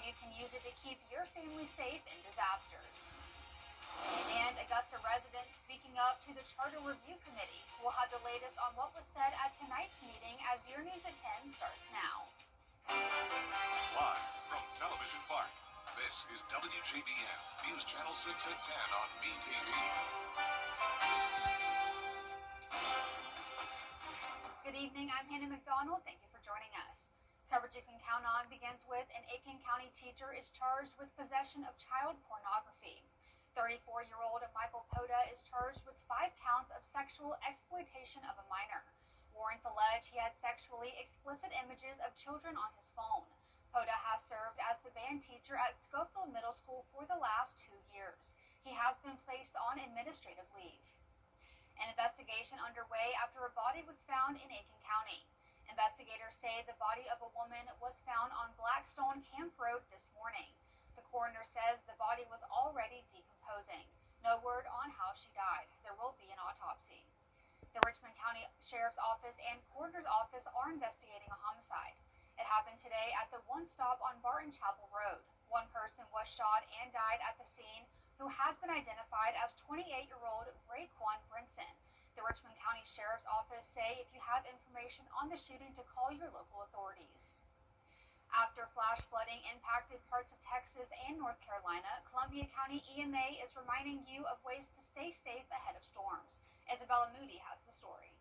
you can use it to keep your family safe in disasters. And Augusta residents speaking up to the Charter Review Committee. We'll have the latest on what was said at tonight's meeting as Your News at 10 starts now. Live from Television Park, this is WJBF News Channel 6 at 10 on BTV. Good evening, I'm Hannah McDonald. Thank you for joining us. Coverage you can count on begins with an Aiken County teacher is charged with possession of child pornography. 34-year-old Michael Poda is charged with 5 counts of sexual exploitation of a minor. Warrants allege he had sexually explicit images of children on his phone. Poda has served as the band teacher at Schofield Middle School for the last 2 years. He has been placed on administrative leave. An investigation underway after a body was found in Aiken County. Investigators say the body of a woman was found on Blackstone Camp Road this morning. The coroner says the body was already decomposing. No word on how she died. There will be an autopsy. The Richmond County Sheriff's Office and Coroner's Office are investigating a homicide. It happened today at the One Stop on Barton Chapel Road. One person was shot and died at the scene, who has been identified as 28-year-old Raekwon Brinson. The Richmond County Sheriff's Office say if you have information on the shooting to call your local authorities. After flash flooding impacted parts of Texas and North Carolina, Columbia County EMA is reminding you of ways to stay safe ahead of storms. Isabella Moody has the story.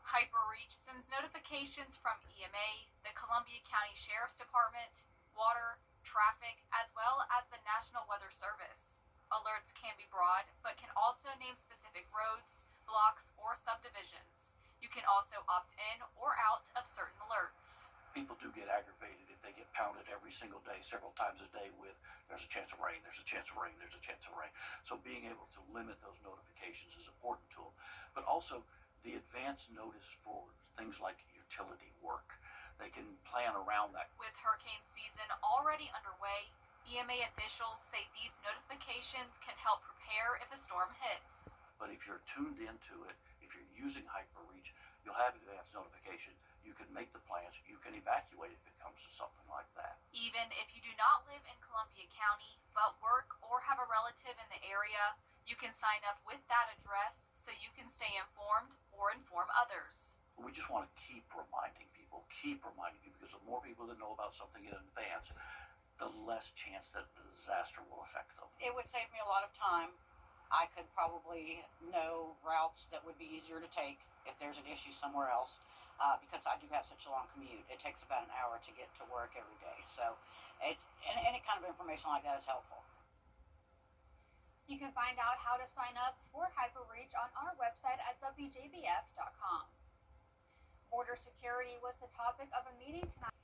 HyperReach sends notifications from EMA, the Columbia County Sheriff's Department, water, traffic, as well as the National Weather Service. Alerts can be broad, but can also name specific roads, blocks, or subdivisions. You can also opt in or out of certain alerts. People do get aggravated if they get pounded every single day, several times a day with there's a chance of rain, there's a chance of rain, there's a chance of rain. So being able to limit those notifications is important to them. But also the advance notice for things like utility work. They can plan around that. With hurricane season already underway, EMA officials say these notifications can help prepare if a storm hits. But if you're tuned into it, if you're using HyperReach, you'll have advance notification. You can make the plans. You can evacuate if it comes to something like that. Even if you do not live in Columbia County, but work or have a relative in the area, you can sign up with that address so you can stay informed or inform others. We just want to keep reminding people, because the more people that know about something in advance, the less chance that the disaster will affect them. It would save me a lot of time. I could probably know routes that would be easier to take if there's an issue somewhere else, because I do have such a long commute. It takes about an hour to get to work every day. So any kind of information like that is helpful. You can find out how to sign up for HyperReach on our website at WJBF.com. Border security was the topic of a meeting tonight.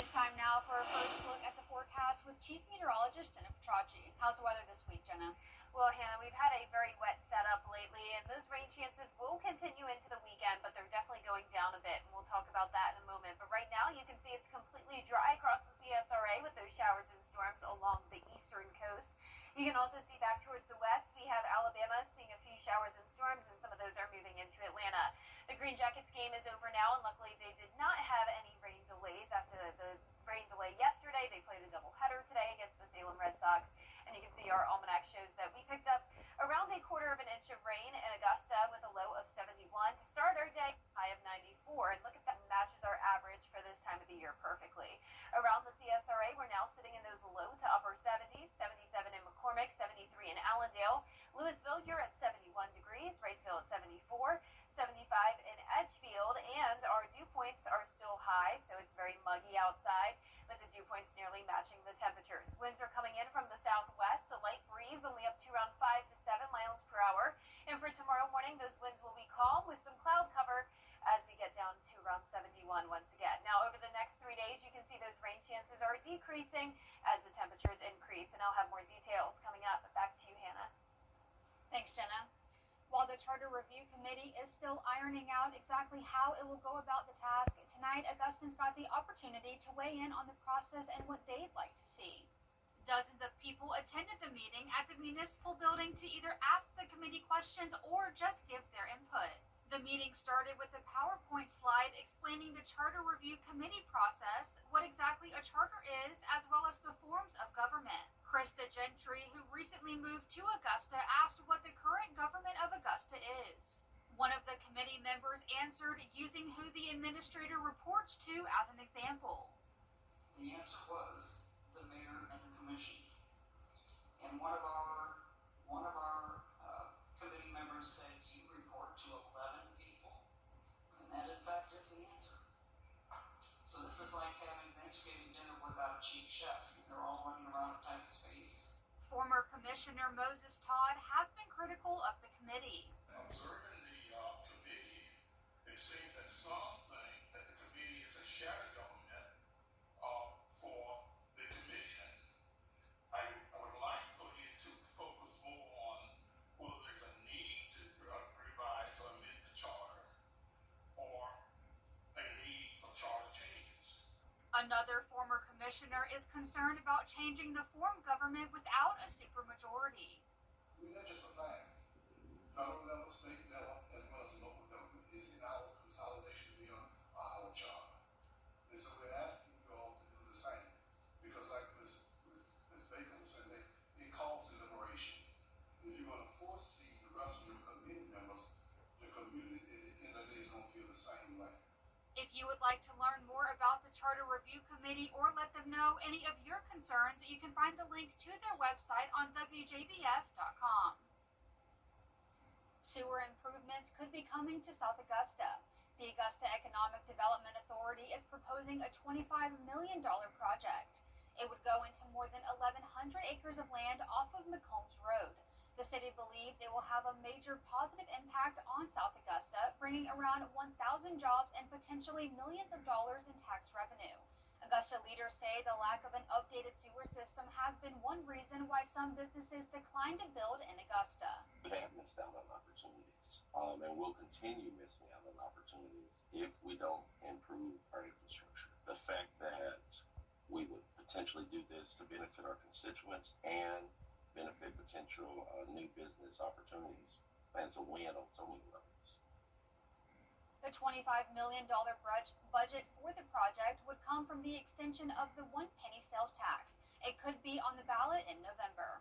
It's time now for a first look at the forecast with Chief Meteorologist Jenna Petracci. How's the weather this week, Jenna? Well, Hannah, we've had a very wet setup lately, and those rain chances will continue into the weekend, but they're definitely going down a bit, and we'll talk about that in a moment. But right now, you can see it's completely dry across the CSRA with those showers and storms along the eastern coast. You can also see back towards the west, we have Alabama seeing a few showers and storms, and some of those are moving into Atlanta. The Green Jackets game is over now, and luckily they did not have any rain delays after the rain delay yesterday. They played a doubleheader today against the Salem Red Sox. And you can see our almanac shows that we picked up around 1/4 inch of rain in Augusta with a low of 71 to start our day, high of 94. And look at that, matches our average for this time of the year perfectly. Around the CSRA, we're now sitting in those low to upper 70s, 77 in McCormick, 73 in Allendale. Louisville, you're at 71 degrees, Wrightsville at 74, 75 in Edgefield, and our dew points are still high, so it's very muggy outside, with the dew points nearly matching the temperatures. Winds are coming in from the southwest, a light breeze only up to around 5 to 7 miles per hour. And for tomorrow morning, those winds will be calm with some cloud cover as we get down to around 71 once again. Now, over the next 3 days, you can see those rain chances are decreasing as the temperatures increase. And I'll have more details coming up. Back to you, Hannah. Thanks, Jenna. While the Charter Review Committee is still ironing out exactly how it will go about the task, tonight Augustans got the opportunity to weigh in on the process and what they'd like to see. Dozens of people attended the meeting at the municipal building to either ask the committee questions or just give their input. The meeting started with a PowerPoint slide explaining the Charter Review Committee process, what exactly a charter is, as well as the forms of government. Krista Gentry, who recently moved to Augusta, asked what the current government of Augusta is. One of the committee members answered using who the administrator reports to as an example. The answer was the mayor and the commission. And one of our committee members said you report to 11 people, and that in fact is the answer. So this is like having Thanksgiving dinner without a chief chef. They're all running around a tight space. Former Commissioner Moses Todd has been critical of the committee. Observing the committee, it seems that some think that the committee is a shadow government for the commission. I would like for you to focus more on whether there's a need to revise or amend the charter or a need for charter changes. Another former commissioner is concerned about changing the form government without a supermajority. I mean, that's just a fact. Federal level, state level, as well as local government is in our consolidation beyond our charter. And so we're asking you all to do the same. Because like Ms. Bacon was saying, it calls to liberation. If you're going to force feed the rest of your committee members, the community at the end of the day is going to feel the same way. If you would like to learn more about the Charter Review Committee or let them know any of your concerns, you can find the link to their website on WJBF.com. Sewer improvements could be coming to South Augusta. The Augusta Economic Development Authority is proposing a $25 million project. It would go into more than 1,100 acres of land off of McCombs Road. The city believes it will have a major positive impact on South Augusta, bringing around 1,000 jobs and potentially millions of dollars in tax revenue. Augusta leaders say the lack of an updated sewer system has been one reason why some businesses decline to build in Augusta. We have missed out on opportunities, and we'll continue missing out on opportunities if we don't improve our infrastructure. The fact that we would potentially do this to benefit our constituents and benefit potential new business opportunities, and it's a win on so many levels. The $25 million budget for the project would come from the extension of the 1-penny sales tax. It could be on the ballot in November.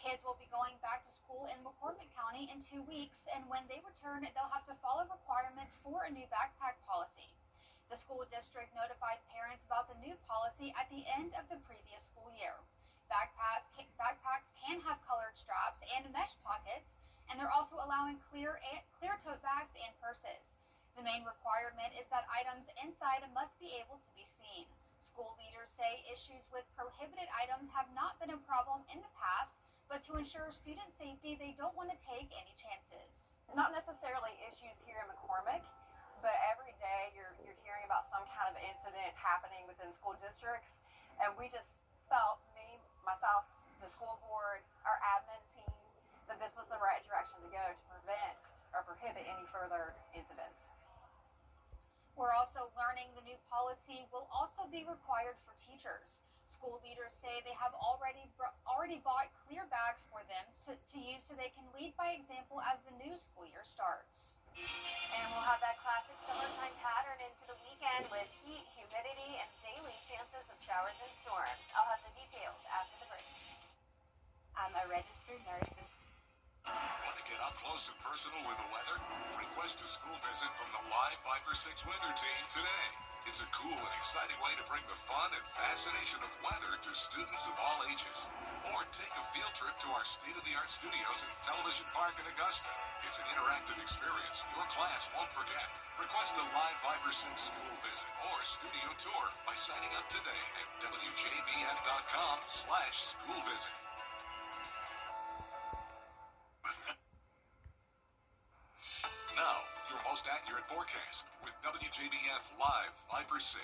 Kids will be going back to school in McCormick County in 2 weeks, and when they return, they'll have to follow requirements for a new backpack policy. The school district notified parents about the new policy at the end of the previous school year. Backpacks can have colored straps and mesh pockets, and they're also allowing clear tote bags and purses. The main requirement is that items inside must be able to be seen. School leaders say issues with prohibited items have not been a problem in the past, but to ensure student safety, they don't want to take any chances. Not necessarily issues here in McCormick, but every day you're hearing about some kind of incident happening within school districts, and we just felt, myself, the school board, our admin team, that this was the right direction to go to prevent or prohibit any further incidents. We're also learning the new policy will also be required for teachers. School leaders say they have already bought clear bags for them to use so they can lead by example as the new school year starts. And we'll have that classic summertime pattern into the weekend with heat, humidity, and daily chances of showers and storms. I'll have the details after the break. I'm a registered nurse. Want to get up close and personal with the weather? Request a school visit from the Live 5-for-6 weather team today. It's a cool and exciting way to bring the fun and fascination of weather to students of all ages. Or take a field trip to our state-of-the-art studios at Television Park in Augusta. It's an interactive experience your class won't forget. Request a Live 5-for-6 school visit or studio tour by signing up today at WJBF.com/school visit. Now, your most accurate forecast with WJBF Live 5-for-6.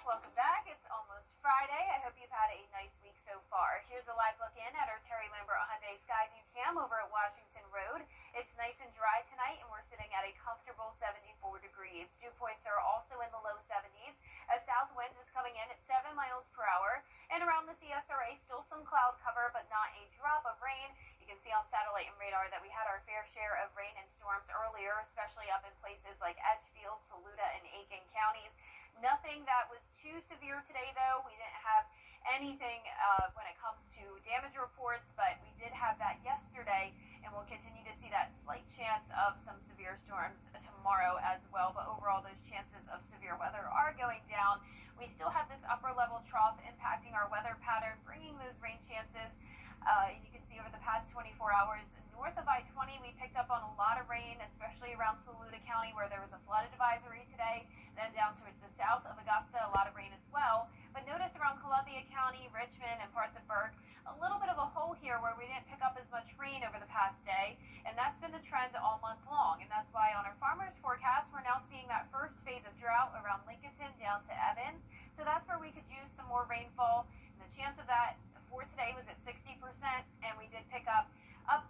Welcome back. It's almost Friday. I hope you've had a nice week so far. Here's a live look in at our Terry Lambert Hyundai Skyview Cam over at Washington Road. It's nice and dry tonight, and we're sitting at a comfortable 74 degrees. Dew points are also in the low 70s. A south wind is coming in at 7 miles per hour. And around the CSRA, still some cloud cover, but not a drop of rain. You can see on satellite and radar that we had our fair share of rain and storms earlier, especially up in places like Edgefield, Saluda, and Aiken counties. Nothing that was too severe today, though. We didn't have anything when it comes to damage reports, but we did have that yesterday, and we'll continue to see that slight chance of some severe storms tomorrow as well. But overall, those chances of severe weather are going down. We still have this upper level trough impacting our weather pattern, bringing those rain chances. And you can see over the past 24 hours, north of I-20, we picked up on a lot of rain, especially around Saluda County, where there was a flood advisory today. Then down towards the south of Augusta, a lot of rain as well. But notice around Columbia County, Richmond, and parts of Burke, a little bit of a hole here where we didn't pick up as much rain over the past day. And that's been the trend all month long. And that's why on our farmers forecast, we're now seeing that first phase of drought around Lincolnton down to Evans. So that's where we could use some more rainfall. And the chance of that for today was at 60%, and we did pick up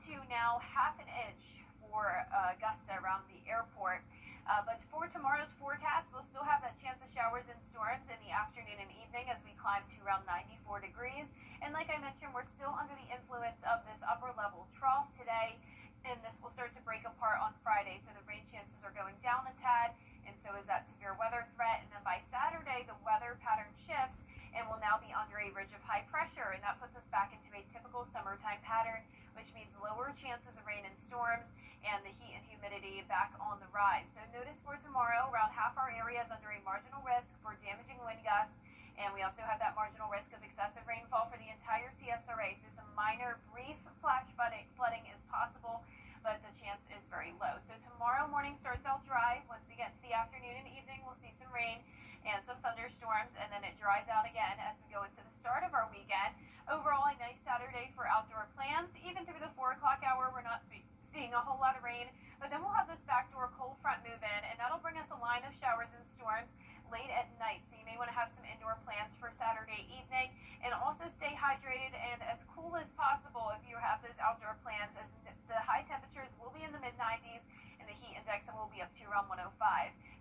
to now half an inch for Augusta around the airport. But for tomorrow's forecast, we'll still have that chance of showers and storms in the afternoon and evening as we climb to around 94 degrees. And like I mentioned, we're still under the influence of this upper level trough today, and this will start to break apart on Friday. So the rain chances are going down a tad, and so is that severe weather threat. And then by Saturday, the weather pattern shifts, and we'll now be under a ridge of high pressure, and that puts us back into a typical summertime pattern, which means lower chances of rain and storms, and the heat and humidity back on the rise. So notice for tomorrow, around half our area is under a marginal risk for damaging wind gusts, and we also have that marginal risk of excessive rainfall for the entire CSRA. So some minor, brief flash flooding is possible, but the chance is very low. So tomorrow morning starts out dry. Once we get to the afternoon and evening, we'll see some rain and some thunderstorms, and then it dries out again as we go into the start of our weekend. Overall, a nice Saturday for outdoor plans. Even through the 4 o'clock hour, we're not seeing a whole lot of rain, but then we'll have this backdoor cold front move in, and that'll bring us a line of showers and storms late at night. So you may want to have some indoor plans for Saturday evening, and also stay hydrated and as cool as possible if you have those outdoor plans, as the high temperatures will be in the mid-90s, and the heat index will be up to around 105.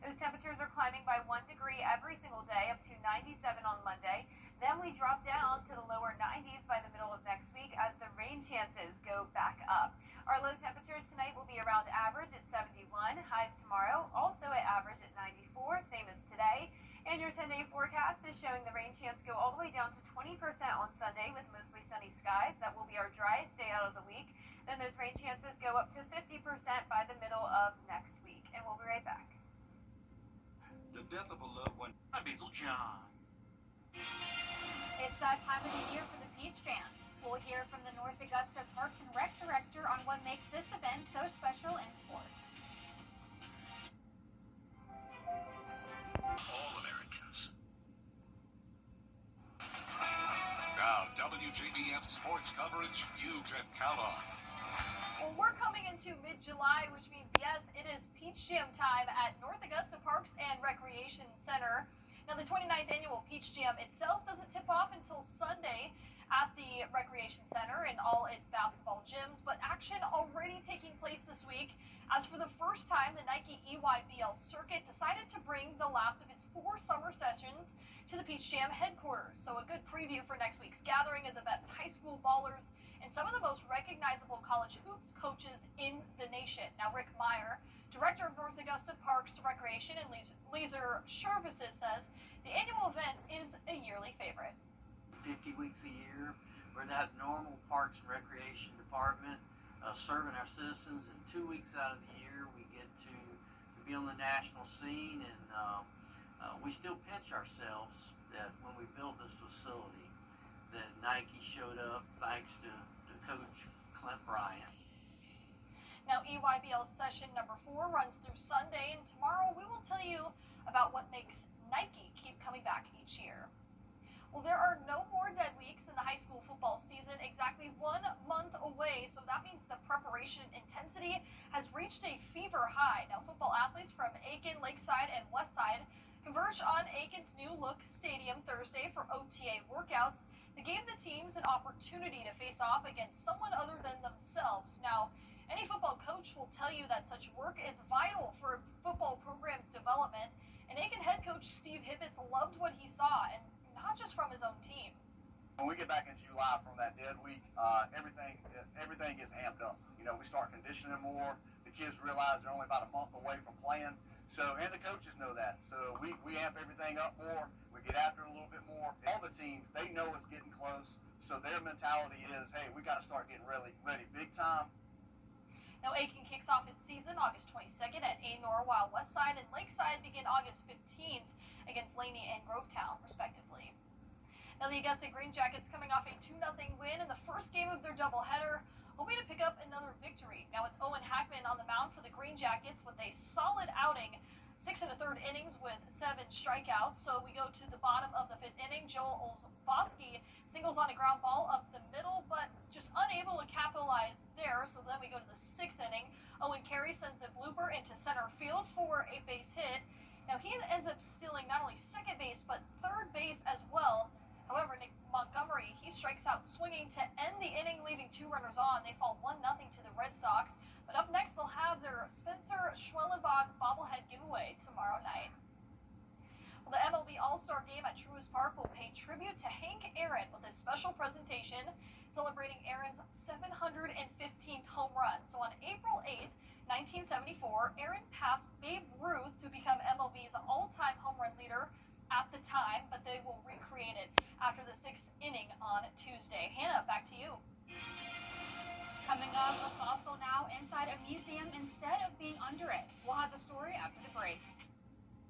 Those temperatures are climbing by 1 degree every single day, up to 97 on Monday. Then we drop down to the lower 90s by the middle of next week as the rain chances go back up. Our low temperatures tonight will be around average at 71, highs tomorrow also at average at 94, same as today. And your 10-day forecast is showing the rain chance go all the way down to 20% on Sunday with mostly sunny skies. That will be our driest day out of the week. Then those rain chances go up to 50% by the middle of next week. And we'll be right back. The death of a loved one. I'm Basil John. It's that time of the year for the Peach Jam. We'll hear from the North Augusta Parks and Rec Director on what makes this event so special in sports. All Americans. Now, WJBF sports coverage you can count on. Well, we're coming into mid-July, which means, yes, it is Peach Jam time at North Augusta Parks and Recreation Center. Now, the 29th annual Peach Jam itself doesn't tip off until Sunday at the Recreation Center and all its basketball gyms, but action already taking place this week, as for the first time, the Nike EYBL circuit decided to bring the last of its 4 summer sessions to the Peach Jam headquarters. So a good preview for next week's gathering of the best high school ballers and some of the most recognizable college hoops coaches in the nation. Now, Rick Meyer, Director of North Augusta Parks, Recreation, and Leisure Services, says the annual event is a yearly favorite. 50 weeks a year. We're in that normal Parks and Recreation Department serving our citizens, and 2 weeks out of the year we get to be on the national scene, and we still pinch ourselves that when we built this facility that Nike showed up thanks to Coach Clint Bryant. Now, EYBL session number 4 runs through Sunday, and tomorrow we will tell you about what makes Nike keep coming back each year. Well, there are no more dead weeks in the high school football season, exactly 1 month away, so that means the preparation intensity has reached a fever high. Now, football athletes from Aiken, Lakeside, and Westside converged on Aiken's new look stadium Thursday for OTA workouts. They gave the teams an opportunity to face off against someone other than themselves. Now, any football coach will tell you that such work is vital for a football program's development, and Aiken head coach Steve Hibbets loved what he saw, and not just from his own team. When we get back in July from that dead week, everything gets amped up. You know, we start conditioning more. The kids realize they're only about a month away from playing. So, and the coaches know that. So we amp everything up more. We get after it a little bit more. All the teams, they know it's getting close. So their mentality is, hey, we got to start getting ready big time. Now, Aiken kicks off its season August 22nd at Anor, while Westside and Lakeside begin August 15th against Laney and Grovetown, respectively. Now, the Augusta Green Jackets coming off a 2-0 win in the first game of their doubleheader, hoping to pick up another victory. Now, it's Owen Hackman on the mound for the Green Jackets with a solid outing, 6 1/3 innings with 7 strikeouts. So we go to the bottom of the 5th inning. Joel Olzbowski singles on a ground ball up the middle, but just unable to capitalize there. So then we go to the 6th inning. Owen Carey sends a blooper into center field for a base hit. Now, he ends up stealing not only second base, but third base as well. However, Nick Montgomery, he strikes out swinging to end the inning, leaving 2 runners on. They fall 1-0 to the Red Sox. But up next, they'll have their Spencer Schwellenbach bobblehead giveaway tomorrow night. Well, the MLB All-Star Game at Truist Park will pay tribute to Hank Aaron with a special presentation celebrating Aaron's 715th home run. So on April 8th, 1974, Aaron passed Babe Ruth to become MLB's all-time home run leader at the time, but they will recreate it after the 6th inning on Tuesday. Hannah, back to you. Coming up, a fossil now inside a museum instead of being under it. We'll have the story after the break.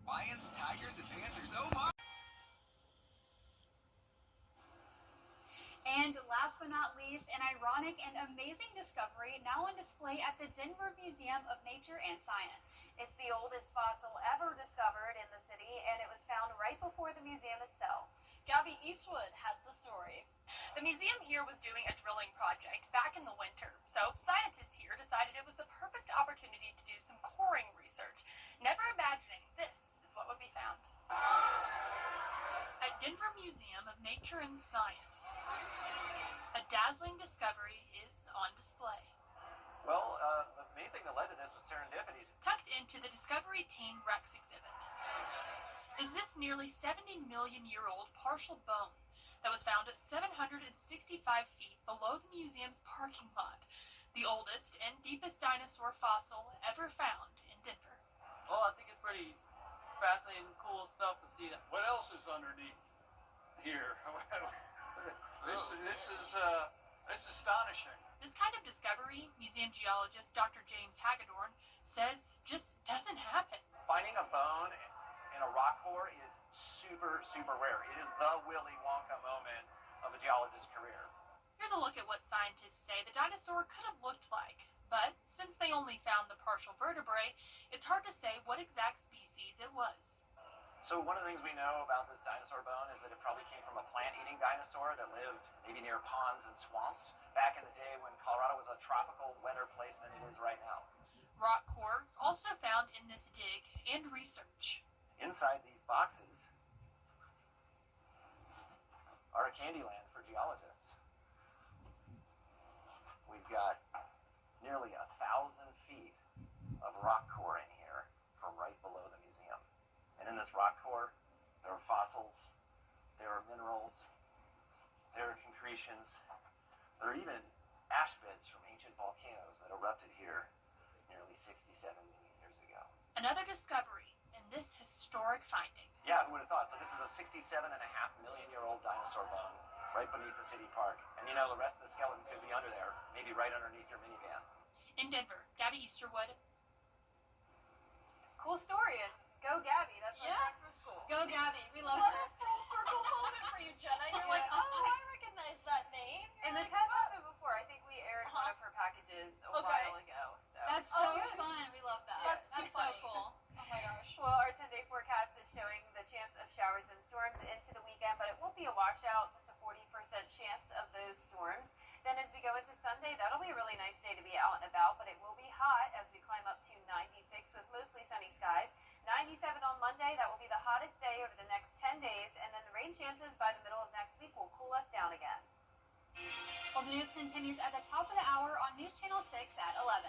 Lions, Tigers, and Panthers. Oh my! And last but not least, an ironic and amazing discovery now on display at the Denver Museum of Nature and Science. It's the oldest fossil ever discovered in the city, and it was found right before the museum itself. Gabby Eastwood has the story. The museum here was doing a drilling project back in the winter, so scientists here decided it was the perfect opportunity to do some coring research, never imagining this is what would be found. At Denver Museum of Nature and Science, a dazzling discovery is on display. Well, the main thing that led to this was serendipity. Tucked into the Discovery Teen Rex exhibit is this nearly 70-million-year-old partial bone that was found at 765 feet below the museum's parking lot, the oldest and deepest dinosaur fossil ever found in Denver. Well, I think it's pretty fascinating, cool stuff to see. What else is underneath here? This is astonishing. This kind of discovery, museum geologist Dr. James Hagedorn says just doesn't happen. Finding a bone in a rock core is super, super rare. It is the Willy Wonka moment of a geologist's career. Here's a look at what scientists say the dinosaur could have looked like. But since they only found the partial vertebrae, it's hard to say what exact species it was. So one of the things we know about this dinosaur bone is that it probably came from a plant-eating dinosaur that lived maybe near ponds and swamps back in the day when Colorado was a tropical, wetter place than it is right now. Rock core also found in this dig and research. Inside these boxes are a candy land for geologists. We've got nearly 1,000 feet of rock core in here from right below the museum. And in this rock core, there are fossils, there are minerals, there are concretions, there are even ash beds from ancient volcanoes that erupted here nearly 67 million years ago. Another discovery in this historic finding. Yeah, who would have thought? So this is a 67.5 million year old dinosaur bone right beneath the city park. And you know, the rest of the skeleton could be under there, maybe right underneath your minivan. In Denver, Gabby Easterwood. Cool story, and go Gabby. That's Yeah. right from school. Go, Gabby. We love What it. A full circle moment for you, Jenna. You're like, oh, I recognize that name. And You're this like, has happened before. I think we aired one of her packages a while ago. So That's so fun. We love that. Yes, That's so funny. cool. Oh my gosh. Well, our 10-day forecast is showing the chance of showers and storms into the weekend, but it won't be a washout, just a 40% chance of those storms. Then as we go into Sunday, that'll be a really nice day to be out and about, but it will be hot as we climb up to 96 with mostly sunny skies. 97 on Monday, that will be the hottest day over the next 10 days, and then the rain chances by the middle of next week will cool us down again. Well, the news continues at the top of the hour on News Channel 6 at 11.